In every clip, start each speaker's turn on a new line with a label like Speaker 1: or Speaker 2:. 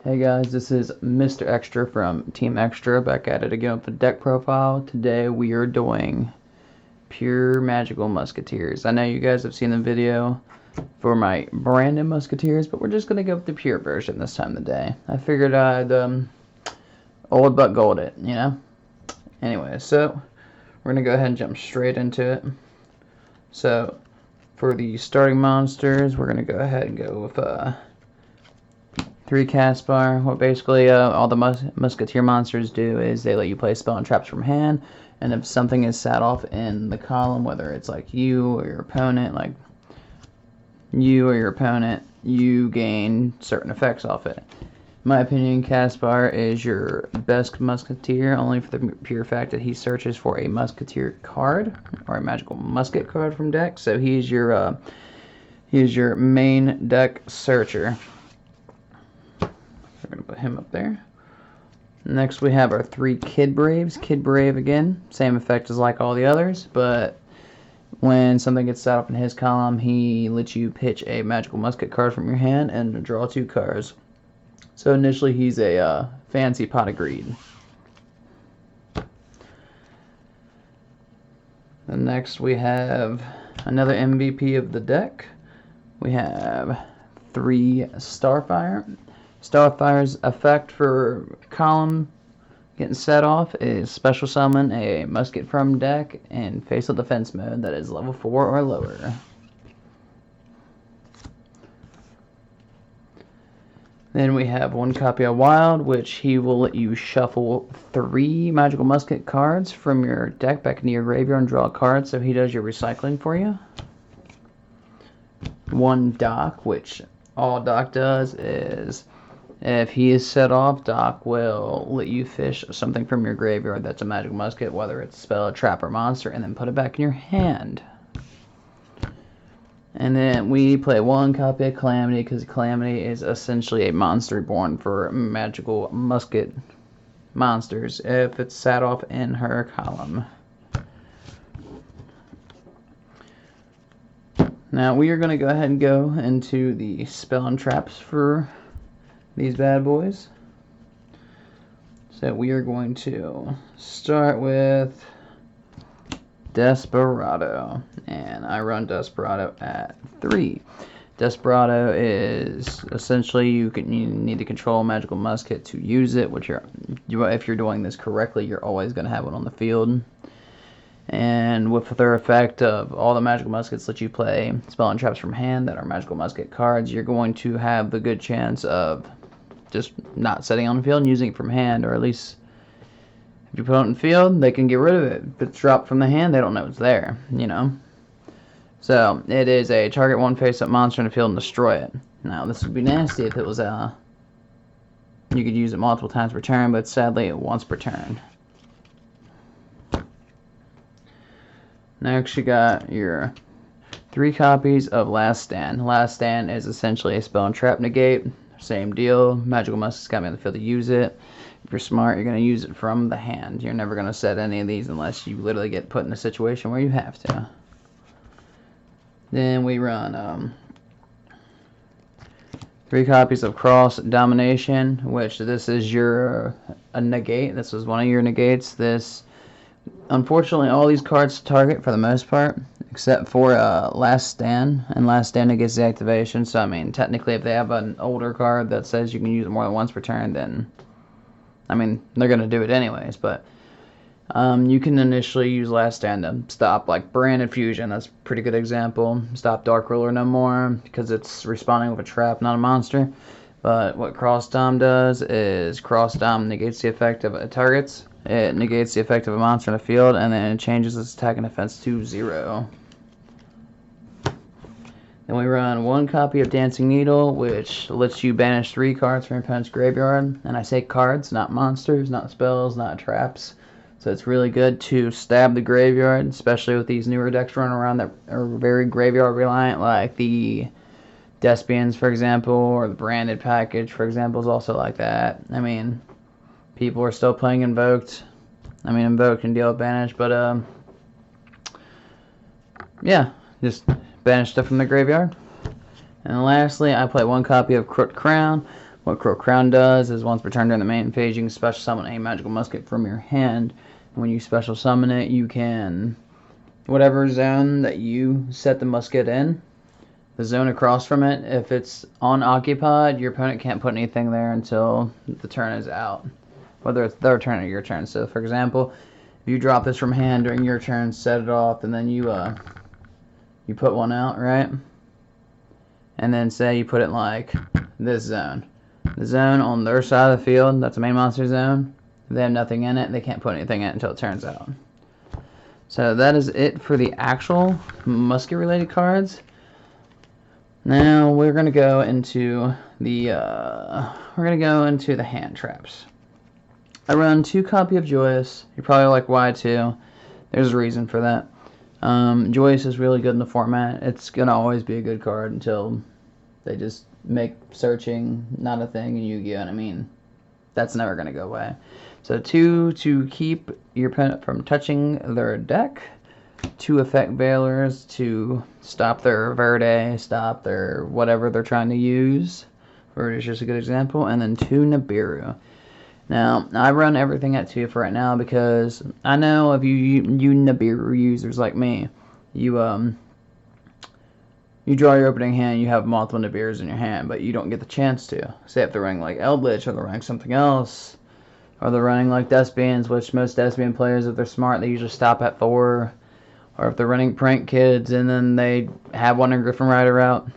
Speaker 1: Hey guys, this is Mr. Extra from Team Extra, back at it again with the deck profile. Today we are doing pure magical musketeers. I know you guys have seen the video for my branded musketeers, but we're just going to go with the pure version this time of the day. I figured I'd old but gold it, you know? Anyway, so we're going to go ahead and jump straight into it. So for the starting monsters, we're going to go ahead and go with 3 Caspar. What basically all the musketeer monsters do is they let you play spell and traps from hand, and if something is sat off in the column, whether it's like you or your opponent, you gain certain effects off it. In my opinion, Caspar is your best musketeer, only for the pure fact that he searches for a musketeer card or a magical musket card from deck. So he's your main deck searcher. We're going to put him up there. Next we have our 3 Kid Braves. Kid Brave, again, same effect as like all the others, but when something gets set up in his column, he lets you pitch a magical musket card from your hand and draw 2 cards. So initially he's a fancy pot of greed. And next we have another MVP of the deck. We have 3 Starfire. Starfire's effect for column getting set off is special summon a musket from deck in facial defense mode that is level 4 or lower. Then we have 1 copy of Wild, which he will let you shuffle 3 magical musket cards from your deck back into your graveyard and draw a card, so he does your recycling for you. 1 Doc, which all Doc does is if he is set off, Doc will let you fish something from your graveyard that's a magical musket, whether it's a spell, a trap, or monster, and then put it back in your hand. And then we play 1 copy of Calamity, because Calamity is essentially a monster born for magical musket monsters if it's sat off in her column. Now we are going to go ahead and go into the spell and traps for these bad boys. So we are going to start with Desperado, and I run Desperado at 3. Desperado is essentially you need to control a magical musket to use it, which if you're doing this correctly, you're always going to have one on the field. And with their effect of all the magical muskets that you play spell and traps from hand that are magical musket cards, you're going to have the good chance of just not setting on the field and using it from hand, or at least if you put it on the field, they can get rid of it. If it's dropped from the hand, they don't know it's there, you know. So it is a target 1 face-up monster in the field and destroy it. Now this would be nasty if it was you could use it multiple times per turn, but sadly once per turn. Next you got your 3 copies of Last Stand. Last Stand is essentially a spell and trap negate. Same deal. Magical musket's got me on the field to use it. If you're smart, you're going to use it from the hand. You're never going to set any of these unless you literally get put in a situation where you have to. Then we run 3 copies of Cross Domination, which this is a negate. This is one of your negates. Unfortunately, all these cards target for the most part, except for Last Stand, and Last Stand negates the activation. So I mean, technically, if they have an older card that says you can use it more than once per turn, then I mean they're gonna do it anyways. But you can initially use Last Stand to stop like Branded Fusion. That's a pretty good example. Stop Dark Ruler no more because it's responding with a trap, not a monster. But what Cross Dom does is Cross Dom negates the effect of targets. It negates the effect of a monster in the field, and then it changes its attack and defense to 0. Then we run 1 copy of Dancing Needle, which lets you banish 3 cards from your opponent's graveyard. And I say cards, not monsters, not spells, not traps. So it's really good to stab the graveyard, especially with these newer decks running around that are very graveyard reliant, like the Despians, for example, or the Branded package, for example, is also like that. I mean, people are still playing Invoked. I mean, Invoked can deal with banish, but yeah, just banish stuff from the graveyard. And lastly, I play 1 copy of Crooked Crown, What Crow Crown does is once per turn during the main phase, you can special summon a magical musket from your hand. When you special summon it, you can, whatever zone that you set the musket in, the zone across from it, if it's unoccupied, your opponent can't put anything there until the turn is out, whether it's their turn or your turn. So, for example, if you drop this from hand during your turn, set it off, and then you put one out, right? And then say you put it in like this zone. The zone on their side of the field, that's the main monster zone. If they have nothing in it, they can't put anything in it until it turns out. So that is it for the actual musket related cards. Now we're gonna go into the hand traps. I run 2 copy of Joyous. You're probably like, why 2? There's a reason for that. Joyous is really good in the format. It's gonna always be a good card until they just make searching not a thing in Yu-Gi-Oh! And I mean, that's never gonna go away. So 2 to keep your opponent from touching their deck. 2 effect veilers to stop their Verde, stop their whatever they're trying to use. Verde is just a good example. And then 2 Nibiru. Now, I run everything at 2 for right now because I know if you Nibiru users like me, you draw your opening hand, you have multiple Nibirus in your hand, but you don't get the chance to. Say if they're running like Eldritch, or they're running something else, or they're running like Despians, which most Despian players, if they're smart, they usually stop at 4. Or if they're running Prank Kids and then they have one in Griffin Rider out.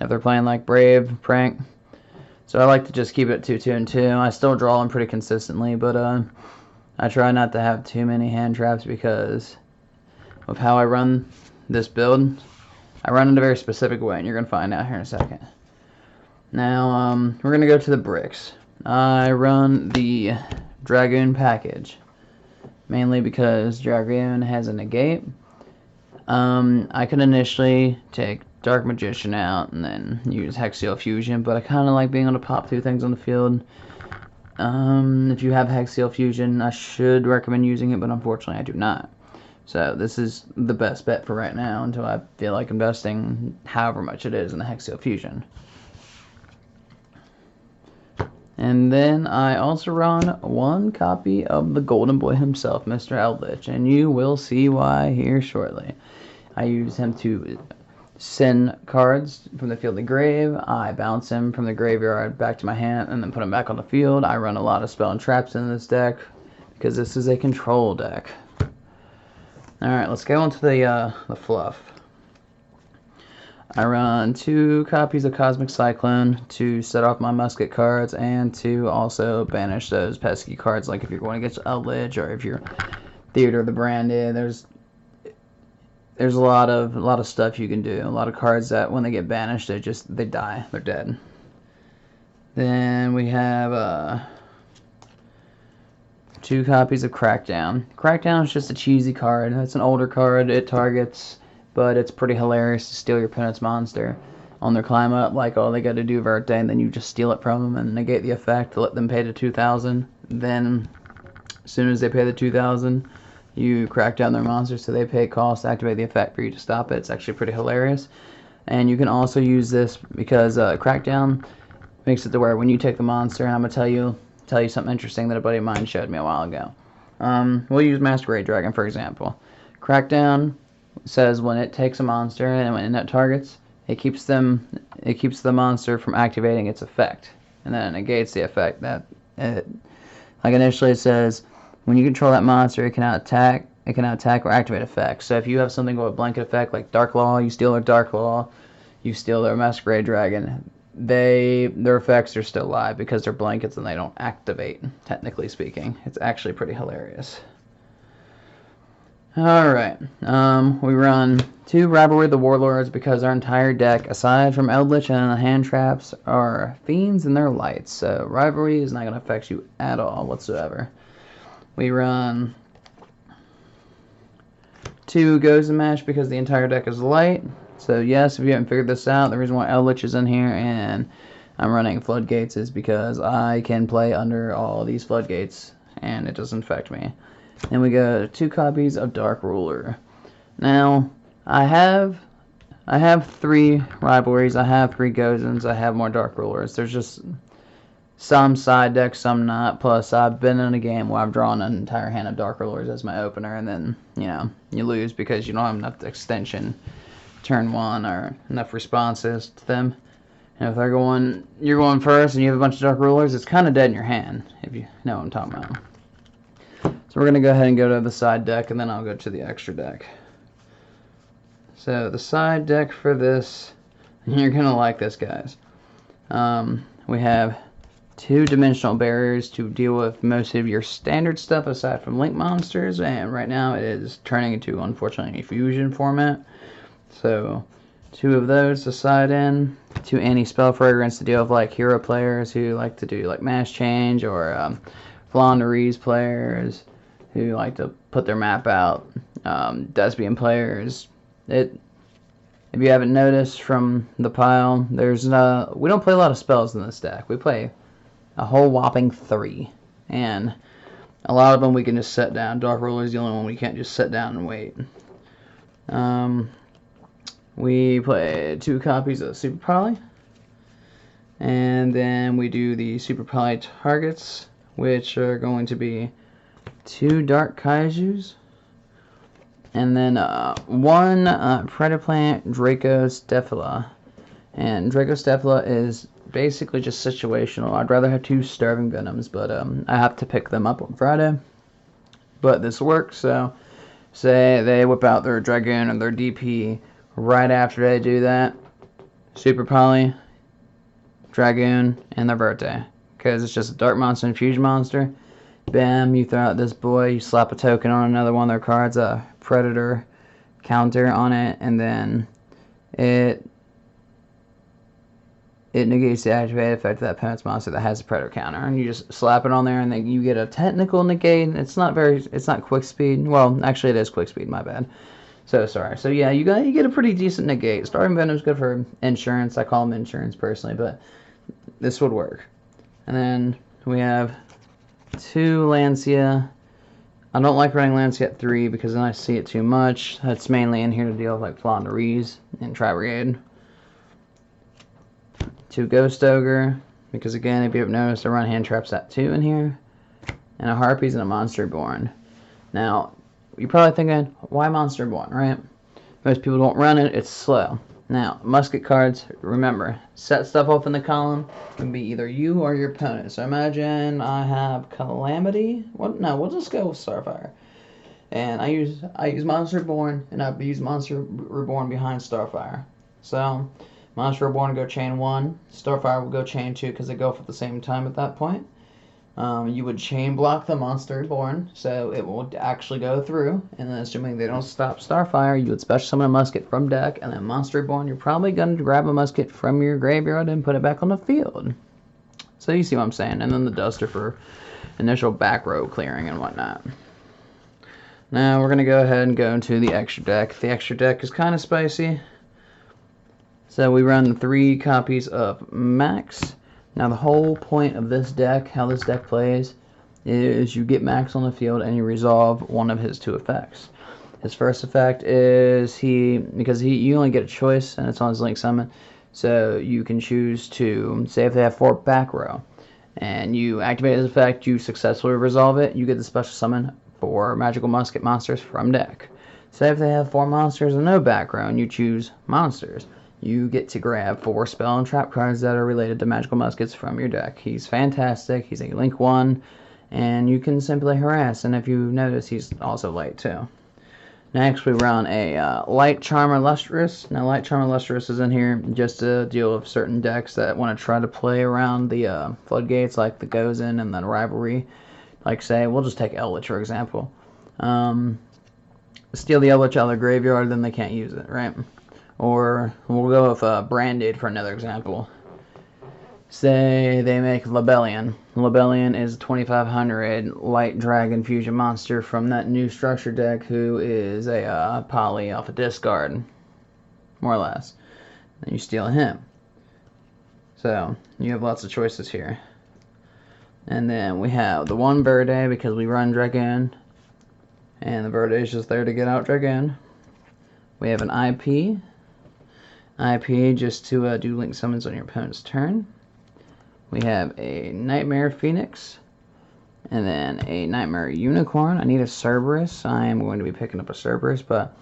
Speaker 1: If they're playing like Brave, Prank. So I like to just keep it 2, 2, and 2. I still draw them pretty consistently, but I try not to have too many hand traps because of how I run this build. I run it a very specific way, and you're going to find out here in a second. Now, we're going to go to the bricks. I run the Dragoon package. Mainly because Dragoon has a negate. I could initially take Dark Magician out and then use Hexseal Fusion, but I kind of like being able to pop 2 things on the field. If you have Hexseal Fusion, I should recommend using it, but unfortunately I do not. So this is the best bet for right now until I feel like investing however much it is in the Hexseal Fusion. And then I also run 1 copy of the Golden Boy himself, Mr. Eldritch, and you will see why here shortly. I use him to send cards from the field to grave. I bounce him from the graveyard back to my hand and then put him back on the field. I run a lot of spell and traps in this deck because this is a control deck. Alright, let's go into the fluff. I run 2 copies of Cosmic Cyclone to set off my musket cards and to also banish those pesky cards, like if you're going against Eldritch or if you're Theater of the Branded. There's a lot of stuff you can do. A lot of cards that when they get banished, they die. They're dead. Then we have 2 copies of Crackdown. Crackdown is just a cheesy card. It's an older card. It targets, but it's pretty hilarious to steal your opponent's monster on their climb up. Like, all they got to do Verte, and then you just steal it from them and negate the effect to let them pay the 2,000. Then, as soon as they pay the 2,000, you crack down their monster so they pay cost to activate the effect for you to stop it. It's actually pretty hilarious. And you can also use this because Crackdown makes it to where when you take the monster, and I'm going to tell you something interesting that a buddy of mine showed me a while ago. We'll use Masquerade Dragon, for example. Crackdown says when it takes a monster and when it targets, it keeps the monster from activating its effect, and then it negates the effect. Like initially it says when you control that monster, it cannot attack or activate effects. So if you have something with a blanket effect like Dark Law, you steal their Dark Law, you steal their Masquerade Dragon, their effects are still live because they're blankets and they don't activate, technically speaking. It's actually pretty hilarious. Alright, we run 2 Rivalry of the Warlords because our entire deck, aside from Eldritch and the hand traps, are Fiends and their lights. So Rivalry is not going to affect you at all whatsoever. We run 2 Ghost Match because the entire deck is light. So yes, if you haven't figured this out, the reason why Eldritch is in here and I'm running Floodgates is because I can play under all these Floodgates and it doesn't affect me. And we go 2 copies of Dark Ruler. Now, I have 3 Rivalries, I have 3 Gozens, I have more Dark Rulers. There's just some side deck, some not. Plus, I've been in a game where I've drawn an entire hand of Dark Rulers as my opener, and then, you lose because you don't have enough extension turn one or enough responses to them. And if you're going first and you have a bunch of Dark Rulers, it's kind of dead in your hand, if you know what I'm talking about. So we're going to go ahead and go to the side deck, and then I'll go to the extra deck. So the side deck for this, you're going to like this, guys. We have 2 dimensional barriers to deal with most of your standard stuff aside from link monsters, and right now it is turning into, unfortunately, a fusion format. So 2 of those to side in, 2 anti-spell fragrance to deal with like hero players who like to do like mass change, or Flaunderies players who like to put their map out, Desbian players. If you haven't noticed from the pile, we don't play a lot of spells in this deck. We play a whole whopping 3, and a lot of them we can just set down. Dark Ruler is the only one we can't just sit down and wait. We play 2 copies of Super Poly, and then we do the Super Poly targets, which are going to be 2 Dark Kaijus, and then 1 Predaplant Dracostephila. And Dracostephila is basically just situational. I'd rather have 2 Starving Venoms, but I have to pick them up on Friday. But this works, so say they whip out their Dragoon and their DP right after they do that. Super Poly, Dragoon, and their Verte. Because it's just a Dark Monster and Fusion Monster. Bam, you throw out this boy, you slap a token on another one of their cards, a Predator counter on it, and then it negates the activated effect of that opponent's monster that has a Predator counter, and you just slap it on there, and then you get a technical negate. It's not quick speed. Well, actually, it is quick speed. My bad. So sorry. So yeah, you get a pretty decent negate. Starving Venom's good for insurance. I call them insurance personally, but this would work. And then we have 2 Lancia. I don't like running Lancia at 3 because then I see it too much. That's mainly in here to deal with like Flaunderies and Tri-Brigade. 2 Ghost Ogre, because again, if you have noticed, I run hand traps at 2 in here, and a Harpies and a Monster Born. Now, you're probably thinking, why Monster Born, right? Most people don't run it, it's slow. Now, musket cards, remember, set stuff up in the column, can be either you or your opponent. So imagine I have Calamity. No, we'll just go with Starfire. And I use Monster Reborn, and I use Monster Reborn behind Starfire. So Monster Reborn will go chain 1, Starfire will go chain 2 because they go off at the same time at that point. You would chain block the Monster Reborn, so it will actually go through, and then assuming they don't stop Starfire, you would special summon a musket from deck, and then Monster Reborn, you're probably going to grab a musket from your graveyard and put it back on the field. So you see what I'm saying, and then the Duster for initial back row clearing and whatnot. Now we're going to go ahead and go into the extra deck. The extra deck is kind of spicy. So we run 3 copies of Max. Now the whole point of this deck, how this deck plays, is you get Max on the field and you resolve one of his 2 effects. His first effect is you only get a choice and it's on his link summon. So you can choose to, say if they have 4 back row, and you activate his effect, you successfully resolve it, you get the special summon 4 magical musket monsters from deck. Say if they have 4 monsters and no back row and you choose monsters, you get to grab 4 spell and trap cards that are related to magical muskets from your deck. He's fantastic. He's a link 1, and you can simply harass. And if you notice, he's also light too. Next, we run a Light Charmer Lustrous. Now, Light Charmer Lustrous is in here just to deal with certain decks that want to try to play around the floodgates, like the Gozen and the Rivalry. Like, say, we'll just take Eldritch, for example. Steal the Eldritch out of their graveyard, then they can't use it, right? Or we'll go with Branded for another example. Say they make Labellion. Labellion is a 2500 Light Dragon Fusion monster from that new structure deck who is a poly off a discard, more or less. And you steal him. So you have lots of choices here. And then we have the 1 Verde because we run Dragoon. And the Verde is just there to get out Dragoon. We have an IP. IP just to do link summons on your opponent's turn. We have a Nightmare Phoenix. And then a Nightmare Unicorn. I need a Cerberus. I am going to be picking up a Cerberus, but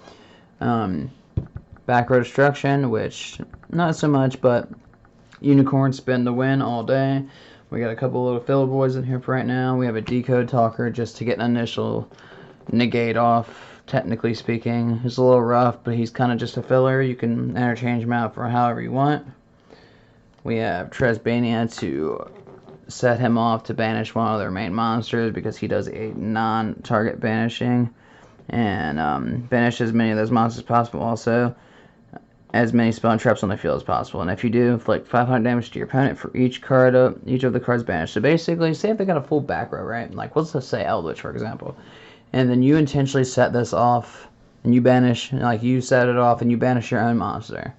Speaker 1: Back Row Destruction, which not so much, but Unicorn spin the win all day. We got a couple little filler boys in here for right now. We have a Decode Talker just to get an initial negate off, technically speaking. He's a little rough, but he's kind of just a filler. You can interchange him out for however you want. We have Tresbania to set him off to banish one of their main monsters because he does a non-target banishing, and banish as many of those monsters as possible, also as many spell traps on the field as possible. And if you do, inflict 500 damage to your opponent for each of the cards banished. So basically, say if they got a full back row, right? Like, let's just say Eldritch, for example, and then you intentionally set this off and you banish, like you set it off and you banish your own monster.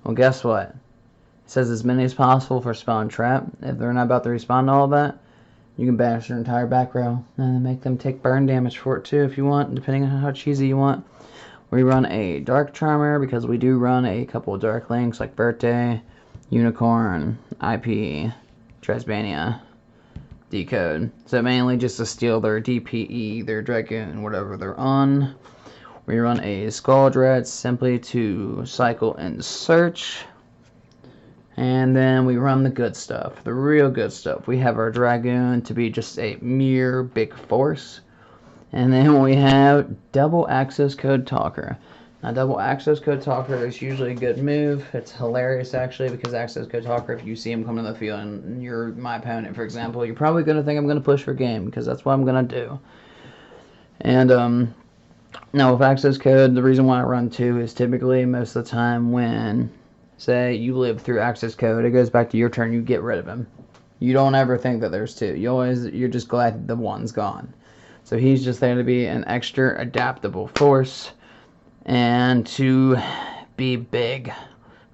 Speaker 1: Well, guess what? It says as many as possible for spell and trap. If they're not about to respond to all of that, you can banish their entire back row and then make them take burn damage for it too if you want, depending on how cheesy you want. We run a Dark Charmer because we do run a couple of Dark Links like Birthday, Unicorn, IP, Tresbania, Decode. So mainly just to steal their DPE, their Dragoon, whatever they're on. We run a Skull Dread simply to cycle and search. And then we run the good stuff, the real good stuff. We have our Dragoon to be just a mere big force. And then we have Double Access Code Talker. Now, Double Access Code Talker is usually a good move. It's hilarious, actually, because Access Code Talker, if you see him come to the field and you're my opponent, for example, you're probably going to think I'm going to push for game, because that's what I'm going to do. And now with Access Code, the reason why I run 2 is typically most of the time when, say, you live through Access Code, it goes back to your turn, you get rid of him. You don't ever think that there's 2. You're just glad the 1's gone. So he's just there to be an extra adaptable force and to be big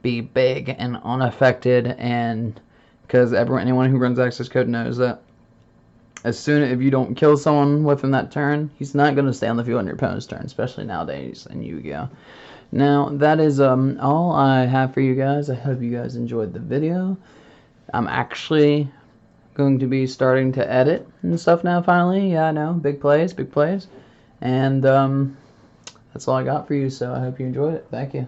Speaker 1: and unaffected, and because anyone who runs Access Code knows that if you don't kill someone within that turn, he's not going to stay on the field on your opponent's turn, especially nowadays in Yu-Gi-Oh! Now, that is all I have for you guys. I hope you guys enjoyed the video. I'm actually going to be starting to edit and stuff now, finally. Yeah, I know, big plays. And that's all I got for you, so I hope you enjoyed it. Thank you.